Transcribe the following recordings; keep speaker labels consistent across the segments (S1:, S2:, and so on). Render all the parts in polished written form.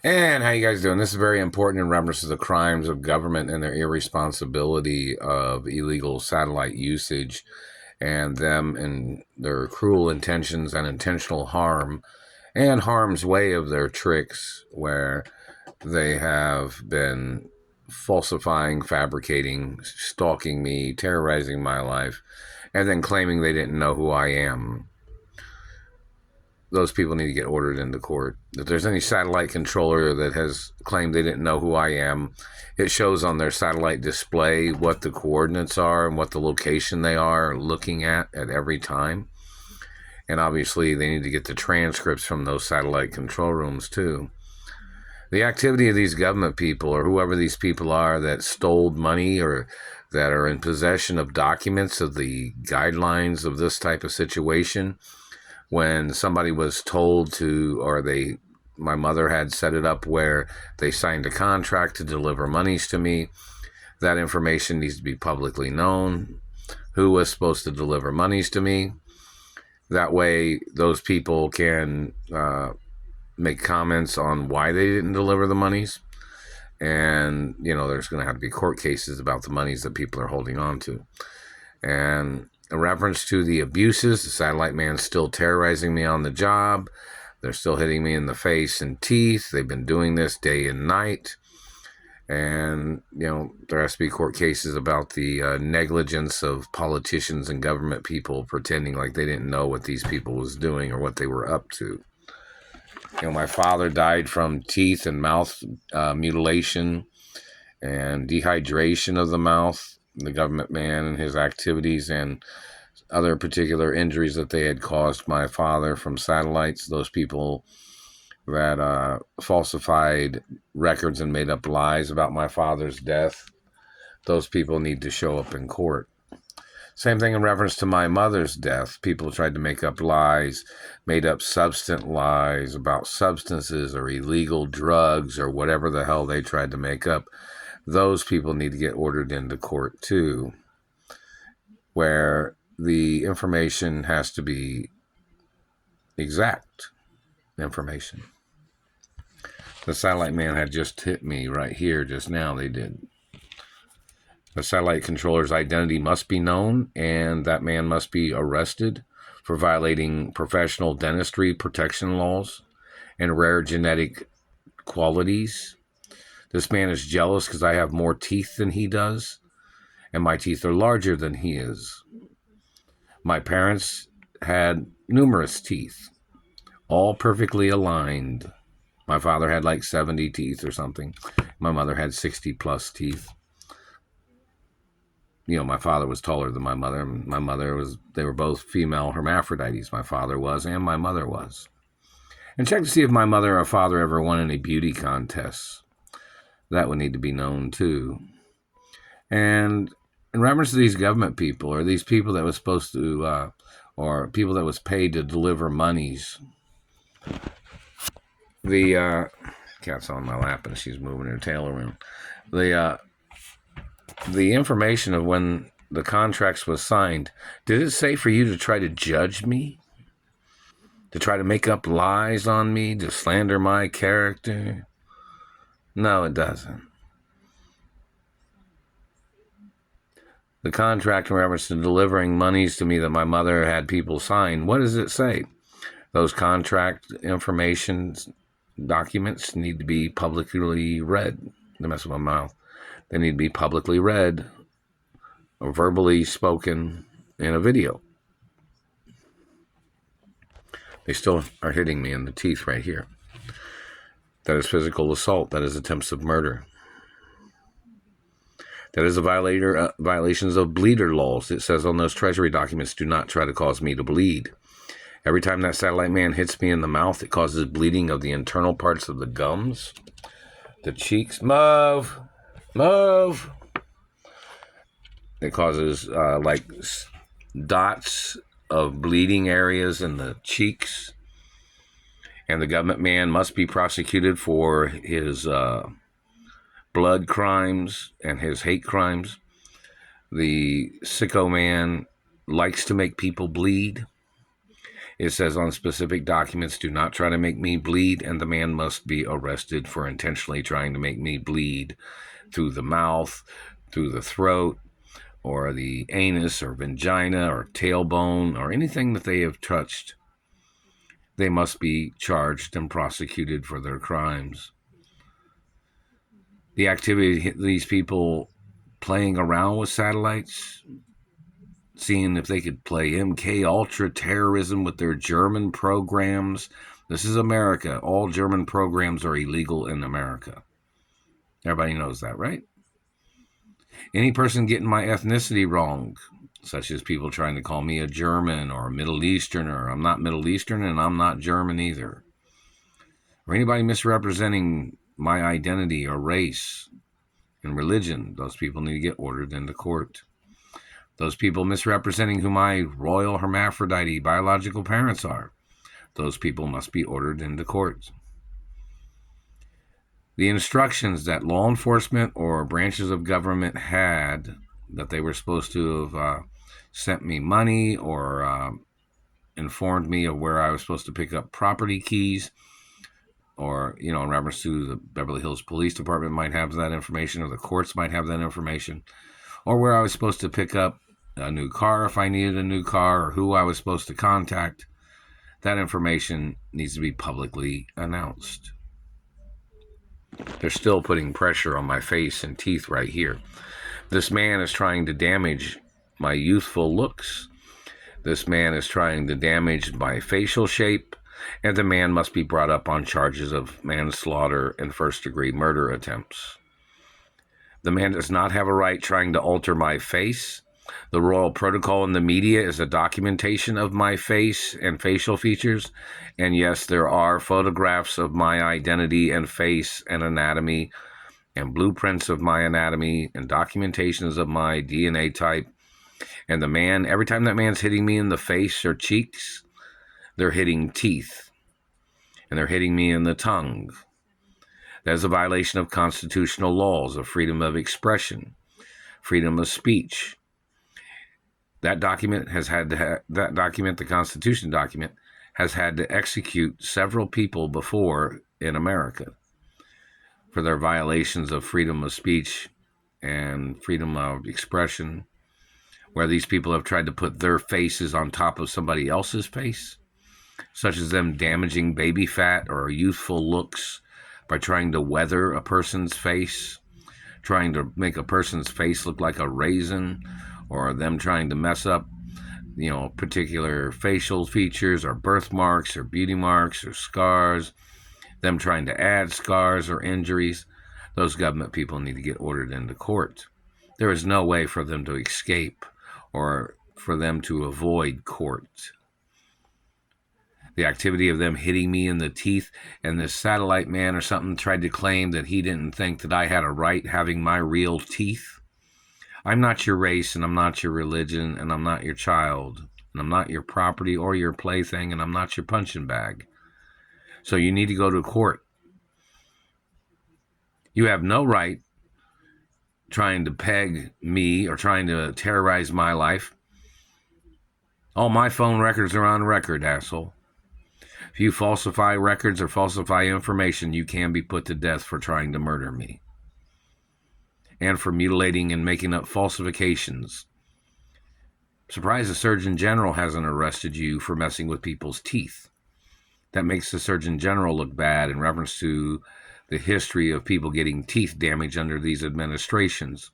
S1: And how you guys doing? This is very important in reference to the crimes of government and their irresponsibility of illegal satellite usage and them and their cruel intentions and intentional harm and harm's way of their tricks where they have been falsifying, fabricating, stalking me, terrorizing my life, and then claiming they didn't know who I am. Those people need to get ordered into court. If there's any satellite controller that has claimed they didn't know who I am, it shows on their satellite display what the coordinates are and what the location they are looking at every time. And obviously, they need to get the transcripts from those satellite control rooms, too. The activity of these government people or whoever these people are that stole money or that are in possession of documents of the guidelines of this type of situation, when somebody was told to, or my mother had set it up where they signed a contract to deliver monies to me, that information needs to be publicly known. Who was supposed to deliver monies to me? That way, those people can make comments on why they didn't deliver the monies. And, there's going to have to be court cases about the monies that people are holding on to. And in reference to the abuses, the satellite man's still terrorizing me on the job. They're still hitting me in the face and teeth. They've been doing this day and night. And, there has to be court cases about the negligence of politicians and government people pretending like they didn't know what these people was doing or what they were up to. My father died from teeth and mouth mutilation and dehydration of the mouth. The government man and his activities and other particular injuries that they had caused my father from satellites, those people that falsified records and made up lies about my father's death, those people need to show up in court. Same thing in reference to my mother's death. People tried to make up lies, made up substance lies about substances or illegal drugs or whatever the hell they tried to make up. Those people need to get ordered into court too, where the information has to be exact information. The satellite man had just hit me right here just now. They did. The satellite controller's identity must be known, and that man must be arrested for violating professional dentistry protection laws and rare genetic qualities. This man is jealous because I have more teeth than he does, and my teeth are larger than he is. My parents had numerous teeth, all perfectly aligned. My father had like 70 teeth or something. My mother had 60 plus teeth. My father was taller than my mother. My mother was, they were both female hermaphrodites. My father was, and my mother was. And check to see if my mother or father ever won any beauty contests. That would need to be known too. And in reference to these government people, or these people that was supposed to, or people that was paid to deliver monies, the cat's on my lap and she's moving her tail around. The information of when the contracts was signed, did it say for you to try to judge me? To try to make up lies on me? To slander my character? No, it doesn't. The contract in reference to delivering monies to me that my mother had people sign, what does it say? Those contract information documents need to be publicly read. They mess with my mouth. They need to be publicly read or verbally spoken in a video. They still are hitting me in the teeth right here. That is physical assault. That is attempts of murder. That is a violations of bleeder laws. It says on those treasury documents, do not try to cause me to bleed. Every time that satellite man hits me in the mouth, it causes bleeding of the internal parts of the gums, the cheeks. Move. It causes like dots of bleeding areas in the cheeks. And the government man must be prosecuted for his blood crimes and his hate crimes. The sicko man likes to make people bleed. It says on specific documents, do not try to make me bleed, and the man must be arrested for intentionally trying to make me bleed through the mouth, through the throat, or the anus or vagina or tailbone or anything that they have touched. They must be charged and prosecuted for their crimes. The activity of these people playing around with satellites, seeing if they could play MK Ultra terrorism with their German programs. This is America. All German programs are illegal in America. Everybody knows that, right? Any person getting my ethnicity wrong, such as people trying to call me a German or a Middle Easterner. I'm not Middle Eastern and I'm not German either. Or anybody misrepresenting my identity or race and religion, those people need to get ordered into court. Those people misrepresenting who my royal hermaphrodite biological parents are, those people must be ordered into court. The instructions that law enforcement or branches of government had that they were supposed to have sent me money or informed me of where I was supposed to pick up property keys, or, in reference to the Beverly Hills Police Department might have that information, or the courts might have that information, or where I was supposed to pick up a new car if I needed a new car, or who I was supposed to contact. That information needs to be publicly announced. They're still putting pressure on my face and teeth right here. This man is trying to damage my youthful looks. This man is trying to damage my facial shape, and the man must be brought up on charges of manslaughter and first-degree murder attempts. The man does not have a right trying to alter my face. The royal protocol in the media is a documentation of my face and facial features. And yes, there are photographs of my identity and face and anatomy and blueprints of my anatomy and documentations of my DNA type. And the man, every time that man's hitting me in the face or cheeks, they're hitting teeth. And they're hitting me in the tongue. That is a violation of constitutional laws of freedom of expression, freedom of speech. That document has had to the Constitution document, has had to execute several people before in America for their violations of freedom of speech and freedom of expression, where these people have tried to put their faces on top of somebody else's face, such as them damaging baby fat or youthful looks by trying to weather a person's face, trying to make a person's face look like a raisin, or them trying to mess up, particular facial features or birthmarks or beauty marks or scars, them trying to add scars or injuries. Those government people need to get ordered into court. There is no way for them to escape or for them to avoid court. The activity of them hitting me in the teeth, and this satellite man or something tried to claim that he didn't think that I had a right having my real teeth. I'm not your race, and I'm not your religion, and I'm not your child, and I'm not your property or your plaything, and I'm not your punching bag. So you need to go to court. You have no right trying to peg me or trying to terrorize my life. All my phone records are on record, asshole. If you falsify records or falsify information, you can be put to death for trying to murder me and for mutilating and making up falsifications. Surprised the Surgeon General hasn't arrested you for messing with people's teeth. That makes the Surgeon General look bad in reference to the history of people getting teeth damage under these administrations.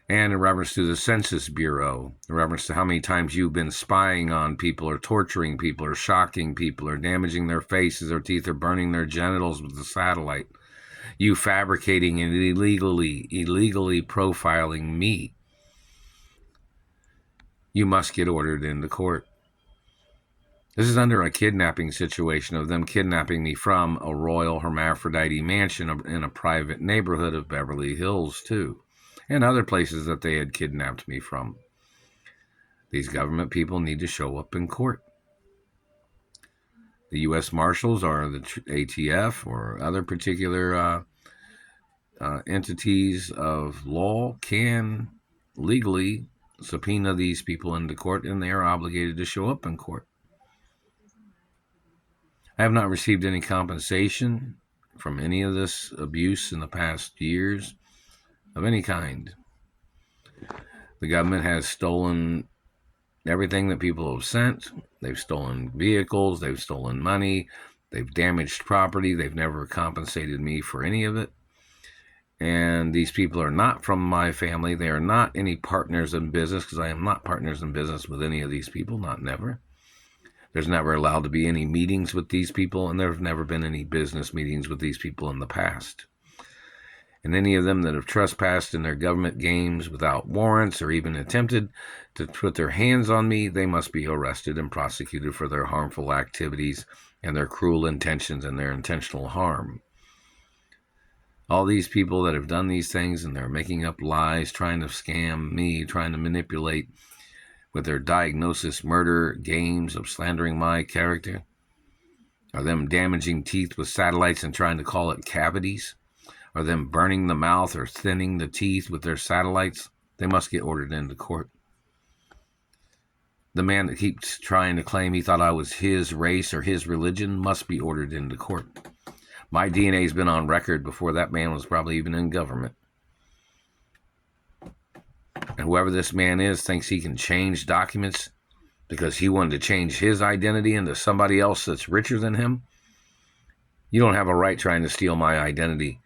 S1: And in reference to the Census Bureau, in reference to how many times you've been spying on people or torturing people or shocking people or damaging their faces or teeth or burning their genitals with a satellite. You fabricating and illegally profiling me. You must get ordered into court. This is under a kidnapping situation of them kidnapping me from a royal hermaphrodite mansion in a private neighborhood of Beverly Hills, too, and other places that they had kidnapped me from. These government people need to show up in court. The U.S. Marshals or the ATF or other particular entities of law can legally subpoena these people into court, and they are obligated to show up in court. I have not received any compensation from any of this abuse in the past years of any kind. The government has stolen everything that people have sent. They've stolen vehicles, they've stolen money, they've damaged property. They've never compensated me for any of it. And these people are not from my family. They are not any partners in business, because I am not partners in business with any of these people, not never. There's never allowed to be any meetings with these people, and there have never been any business meetings with these people in the past. And any of them that have trespassed in their government games without warrants or even attempted to put their hands on me, they must be arrested and prosecuted for their harmful activities and their cruel intentions and their intentional harm. All these people that have done these things, and they're making up lies, trying to scam me, trying to manipulate with their diagnosis murder games of slandering my character, are them damaging teeth with satellites and trying to call it cavities, are them burning the mouth or thinning the teeth with their satellites. They must get ordered into court. The man that keeps trying to claim he thought I was his race or his religion must be ordered into court. My DNA has been on record before that man was probably even in government. And whoever this man is thinks he can change documents because he wanted to change his identity into somebody else that's richer than him. You don't have a right trying to steal my identity.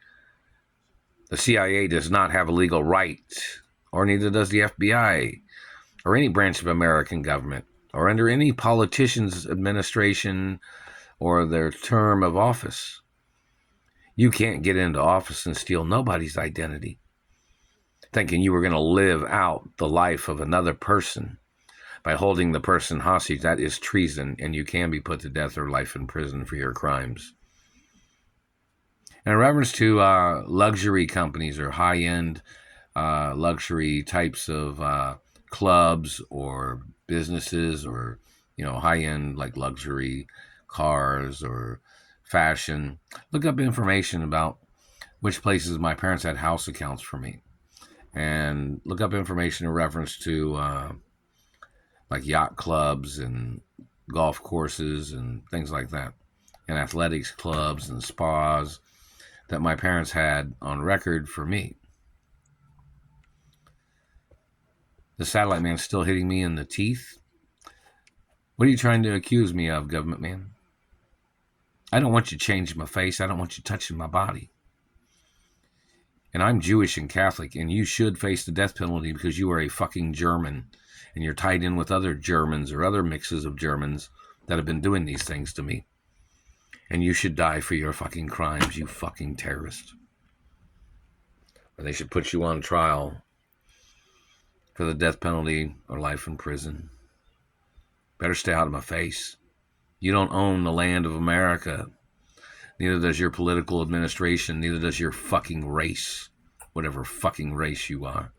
S1: The CIA does not have a legal right, or neither does the FBI, or any branch of American government, or under any politician's administration or their term of office. You can't get into office and steal nobody's identity, thinking you were going to live out the life of another person by holding the person hostage. That is treason, and you can be put to death or life in prison for your crimes. In reference to luxury companies or high-end luxury types of clubs or businesses, or high-end like luxury cars or fashion, look up information about which places my parents had house accounts for me, and look up information in reference to like yacht clubs and golf courses and things like that, and athletics clubs and spas that my parents had on record for me. The satellite man's still hitting me in the teeth. What are you trying to accuse me of, government man? I don't want you changing my face. I don't want you touching my body. And I'm Jewish and Catholic, and you should face the death penalty because you are a fucking German, and you're tied in with other Germans or other mixes of Germans that have been doing these things to me. And you should die for your fucking crimes, you fucking terrorist. Or they should put you on trial for the death penalty or life in prison. Better stay out of my face. You don't own the land of America. Neither does your political administration. Neither does your fucking race. Whatever fucking race you are.